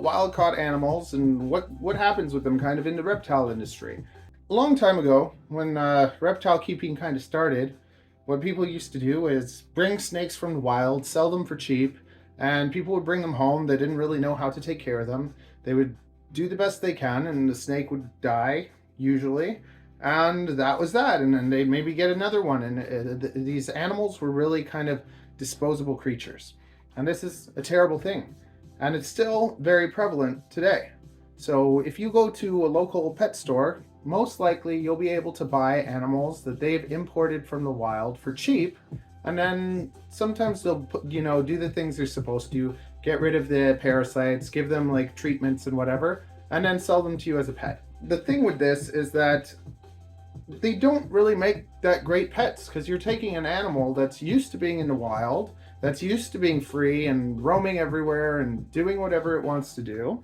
Wild-caught animals and what happens with them kind of in the reptile industry. A long time ago, when reptile keeping kind of started, what people used to do is bring snakes from the wild, sell them for cheap, and people would bring them home. They didn't really know how to take care of them. They would do the best they can, and the snake would die, usually, and that was that. And then they'd maybe get another one, and these animals were really kind of disposable creatures. And this is a terrible thing. And it's still very prevalent today. So if you go to a local pet store, most likely you'll be able to buy animals that they've imported from the wild for cheap. And then sometimes they'll put, do the things they're supposed to, get rid of the parasites, give them like treatments and whatever, and then sell them to you as a pet. The thing with this is that they don't really make that great pets, because you're taking an animal that's used to being in the wild, that's used to being free and roaming everywhere and doing whatever it wants to do,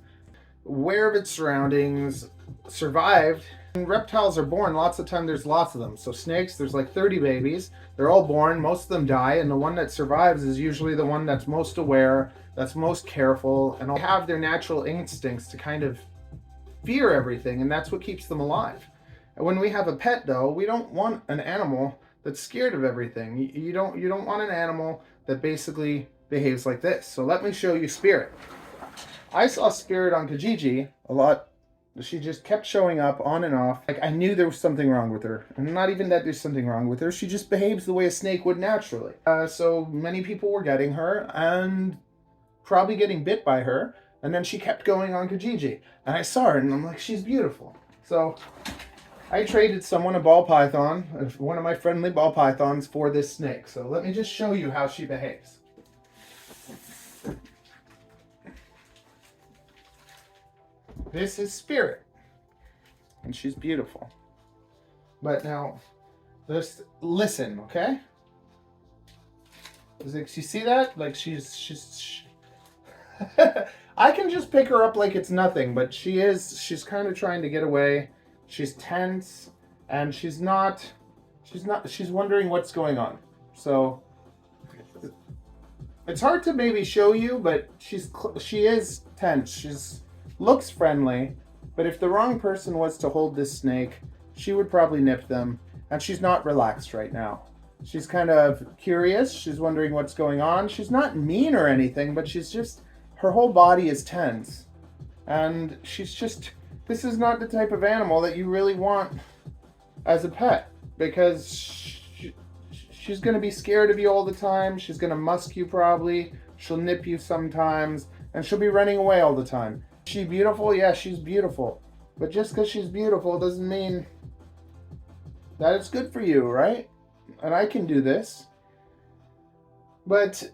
aware of its surroundings, survived. And reptiles are born, lots of time there's lots of them. So snakes, there's like 30 babies, they're all born, most of them die, and the one that survives is usually the one that's most aware, that's most careful, and have their natural instincts to kind of fear everything, and that's what keeps them alive. And when we have a pet though, we don't want an animal that's scared of everything. You don't want an animal that basically behaves like this. So let me show you Spirit. I saw Spirit on Kijiji a lot. She just kept showing up on and off. Like, I knew there was something wrong with her. And not even that there's something wrong with her. She just behaves the way a snake would naturally. So many people were getting her and probably getting bit by her. And then she kept going on Kijiji. And I saw her and I'm like, she's beautiful. So I traded someone a ball python, one of my friendly ball pythons, for this snake. So let me just show you how she behaves. This is Spirit, and she's beautiful. But now, just listen, okay? Like, you see that? Like, she's I can just pick her up like it's nothing, but she's kind of trying to get away. She's tense, and she's wondering what's going on. So it's hard to maybe show you, but she is tense. She's looks friendly, but if the wrong person was to hold this snake, she would probably nip them, and she's not relaxed right now. She's kind of curious. She's wondering what's going on. She's not mean or anything, but her whole body is tense, and this is not the type of animal that you really want as a pet, because she's going to be scared of you all the time. She's going to musk you probably. She'll nip you sometimes, and she'll be running away all the time. Is she beautiful? Yeah, she's beautiful. But just because she's beautiful doesn't mean that it's good for you, right? And I can do this. But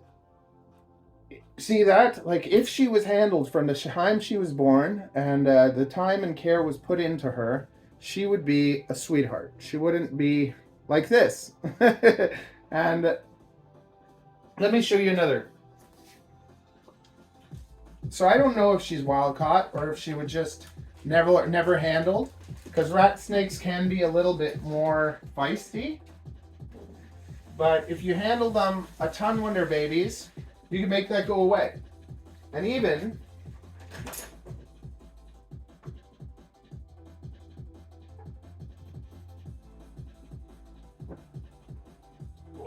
see that? Like, if she was handled from the time she was born and the time and care was put into her, she would be a sweetheart. She wouldn't be like this. And let me show you another. So I don't know if she's wild caught or if she would just never handled, because rat snakes can be a little bit more feisty. But if you handle them a ton when they're babies, you can make that go away. And even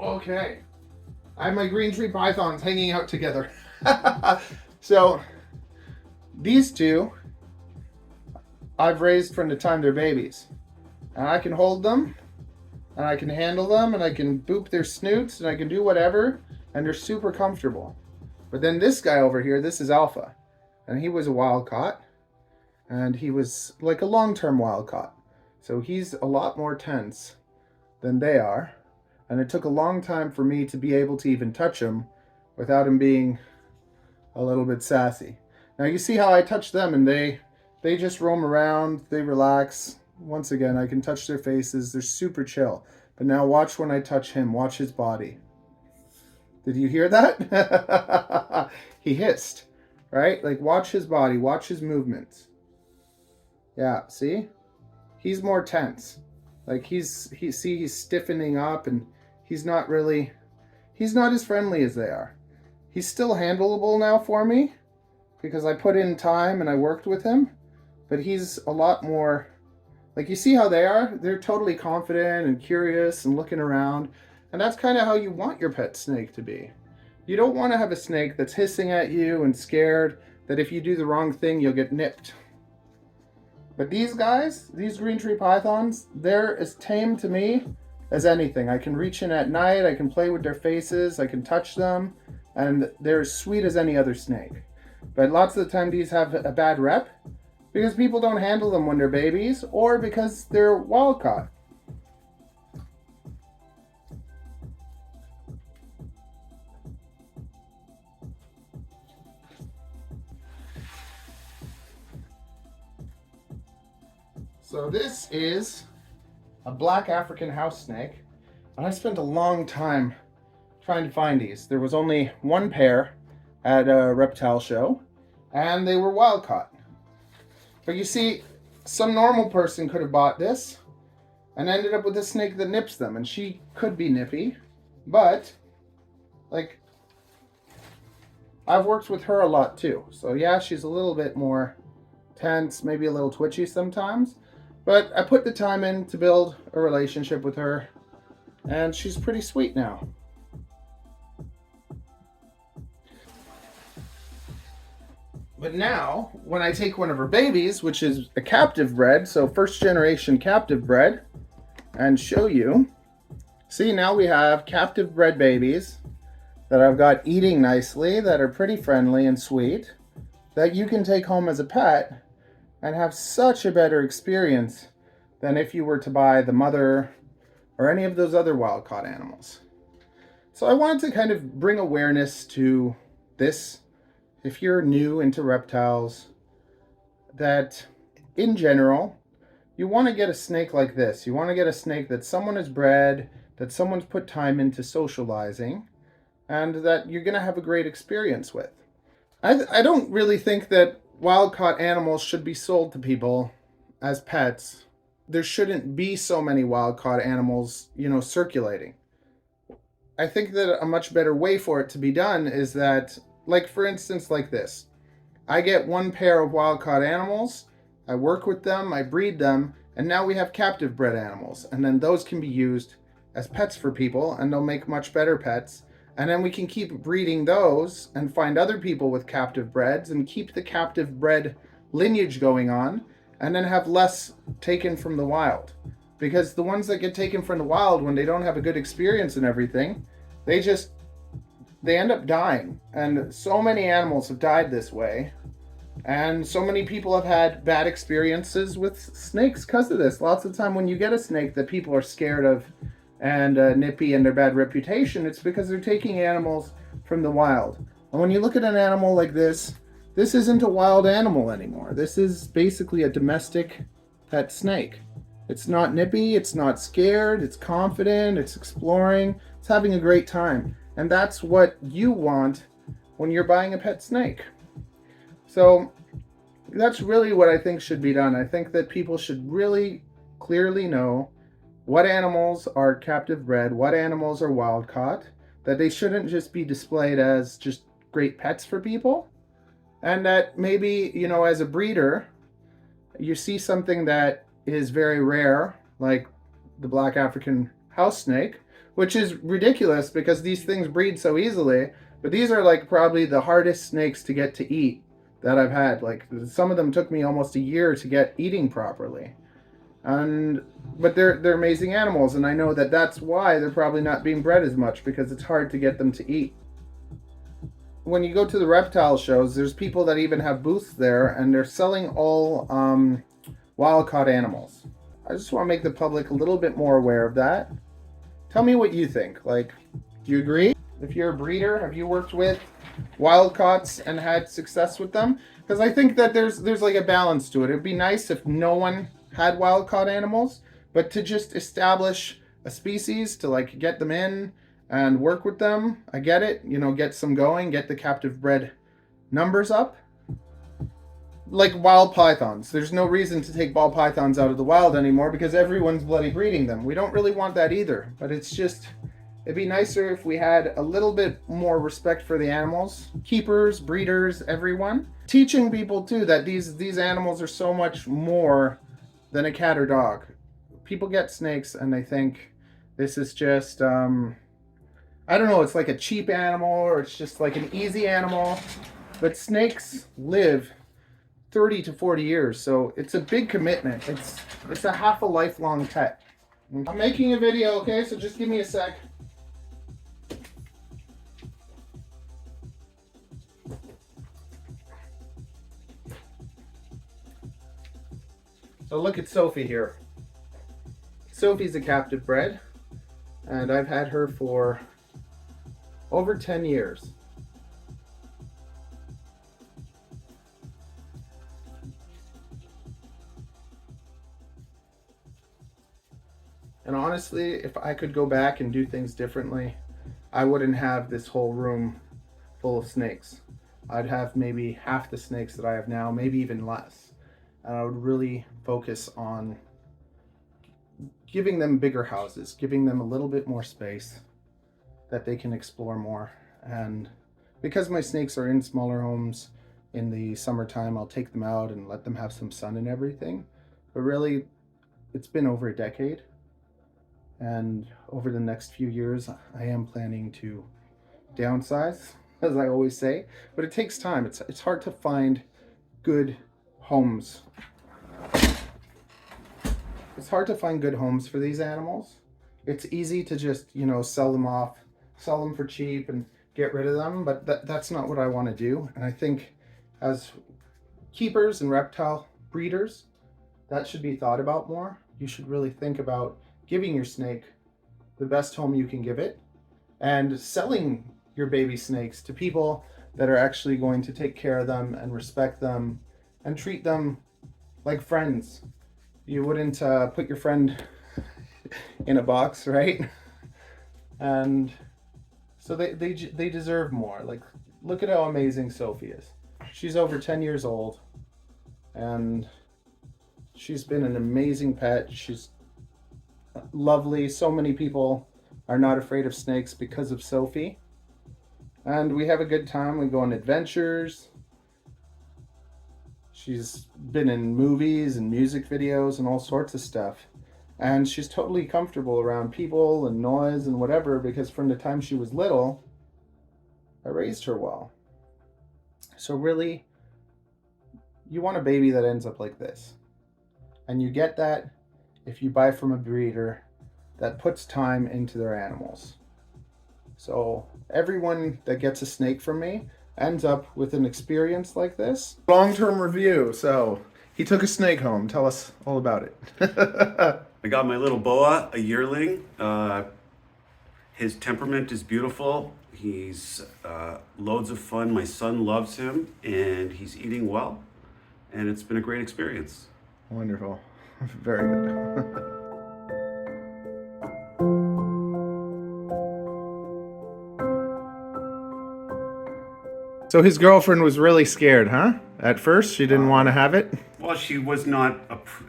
okay, I have my green tree pythons hanging out together. So these two I've raised from the time they're babies, and I can hold them, and I can handle them, and I can boop their snoots, and I can do whatever, and they're super comfortable. But then this guy over here, this is Alpha, and he was a wild caught, and he was like a long-term wild caught, so he's a lot more tense than they are, and it took a long time for me to be able to even touch him without him being a little bit sassy. Now you see how I touch them, and they just roam around, they relax. Once again, I can touch their faces, they're super chill. But now watch when I touch him, watch his body. Did you hear that? He hissed, right? Like, watch his body, watch his movements. Yeah, see? He's more tense. Like, he's stiffening up, and he's not as friendly as they are. He's still handleable now for me, because I put in time and I worked with him, but he's a lot more, like, you see how they are? They're totally confident and curious and looking around, and that's kind of how you want your pet snake to be. You don't want to have a snake that's hissing at you and scared that if you do the wrong thing, you'll get nipped. But these guys, these green tree pythons, they're as tame to me as anything. I can reach in at night, I can play with their faces, I can touch them, and they're as sweet as any other snake. But lots of the time these have a bad rep because people don't handle them when they're babies or because they're wild caught. So this is a black African house snake, and I spent a long time trying to find these. There was only one pair at a reptile show, and they were wild caught. But you see, some normal person could have bought this and ended up with a snake that nips them, and she could be nippy, but like, I've worked with her a lot too. So yeah, she's a little bit more tense, maybe a little twitchy sometimes, but I put the time in to build a relationship with her, and she's pretty sweet now. But now, when I take one of her babies, which is a captive bred, so first generation captive bred, and show you, see, now we have captive bred babies that I've got eating nicely, that are pretty friendly and sweet, that you can take home as a pet and have such a better experience than if you were to buy the mother or any of those other wild-caught animals. So I wanted to kind of bring awareness to this, if you're new into reptiles, that in general, you want to get a snake like this. You want to get a snake that someone has bred, that someone's put time into socializing, and that you're going to have a great experience with. I don't really think that wild-caught animals should be sold to people as pets. There shouldn't be so many wild-caught animals, circulating. I think that a much better way for it to be done is that, like for instance, like this. I get one pair of wild-caught animals, I work with them, I breed them, and now we have captive bred animals. And then those can be used as pets for people, and they'll make much better pets. And then we can keep breeding those and find other people with captive breds and keep the captive bred lineage going on, and then have less taken from the wild. Because the ones that get taken from the wild, when they don't have a good experience and everything, they end up dying. And so many animals have died this way. And so many people have had bad experiences with snakes because of this. Lots of the time when you get a snake that people are scared of and nippy and their bad reputation, it's because they're taking animals from the wild. And when you look at an animal like this isn't a wild animal anymore. This is basically a domestic pet snake. It's not nippy, it's not scared, it's confident, it's exploring, it's having a great time. And that's what you want when you're buying a pet snake. So that's really what I think should be done. I think that people should really clearly know what animals are captive bred, what animals are wild caught, that they shouldn't just be displayed as just great pets for people. And that maybe, as a breeder, you see something that is very rare, like the black African house snake, which is ridiculous because these things breed so easily, but these are like probably the hardest snakes to get to eat that I've had. Like, some of them took me almost a year to get eating properly. But they're amazing animals, and I know that that's why they're probably not being bred as much, because it's hard to get them to eat. When you go to the reptile shows, there's people that even have booths there, and they're selling all wild-caught animals. I just want to make the public a little bit more aware of that. Tell me what you think. Like, do you agree? If you're a breeder, have you worked with wild-caughts and had success with them? Because I think that there's like a balance to it. It'd be nice if no one had wild-caught animals, but to just establish a species, to like get them in and work with them. I get it, get some going, get the captive bred numbers up. Like wild pythons. There's no reason to take ball pythons out of the wild anymore because everyone's bloody breeding them. We don't really want that either, but it's just, it'd be nicer if we had a little bit more respect for the animals, keepers, breeders, everyone. teaching people too that these animals are so much more than a cat or dog. People get snakes and they think this is just I don't know, it's like a cheap animal or it's just like an easy animal. But snakes live 30 to 40 years, so it's a big commitment. It's a half a lifelong pet. I'm making a video, okay? So just give me a sec. So look at Sophie here. Sophie's a captive bred, and I've had her for over 10 years. And honestly, if I could go back and do things differently, I wouldn't have this whole room full of snakes. I'd have maybe half the snakes that I have now, maybe even less. And I would really focus on giving them bigger houses, giving them a little bit more space that they can explore more. And because my snakes are in smaller homes in the summertime, I'll take them out and let them have some sun and everything. But really, it's been over a decade. And over the next few years, I am planning to downsize, as I always say, but it takes time. It's hard to find good homes. It's hard to find good homes for these animals. It's easy to just, you know, sell them off, sell them for cheap and get rid of them, but that's not what I want to do. And I think as keepers and reptile breeders, that should be thought about more. You should really think about giving your snake the best home you can give it and selling your baby snakes to people that are actually going to take care of them and respect them and treat them like friends. You wouldn't put your friend in a box, right? And so they deserve more. Like, look at how amazing Sophie is. She's over 10 years old and she's been an amazing pet. She's lovely. So many people are not afraid of snakes because of Sophie. And we have a good time. We go on adventures. She's been in movies and music videos and all sorts of stuff. And she's totally comfortable around people and noise and whatever, because from the time she was little, I raised her well. So really, you want a baby that ends up like this. And you get that if you buy from a breeder that puts time into their animals. So everyone that gets a snake from me ends up with an experience like this. Long-term review. So he took a snake home. Tell us all about it. I got my little Boa, a yearling. His temperament is beautiful. He's loads of fun. My son loves him and he's eating well. And it's been a great experience. Wonderful. Very good. So his girlfriend was really scared, huh? At first, she didn't want to have it? Well, she was not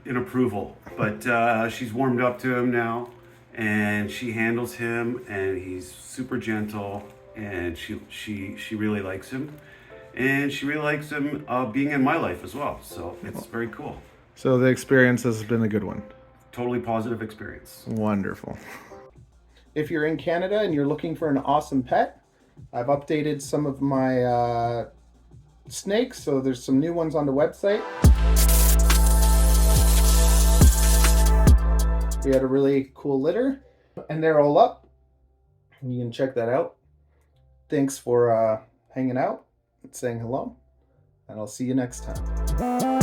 in approval, but she's warmed up to him now, and she handles him, and he's super gentle, and she really likes him, and she really likes him being in my life as well. So it's very cool. So the experience has been a good one. Totally positive experience. Wonderful. If you're in Canada and you're looking for an awesome pet, I've updated some of my snakes, so there's some new ones on the website. We had a really cool litter, and they're all up. You can check that out. Thanks for hanging out and saying hello, and I'll see you next time.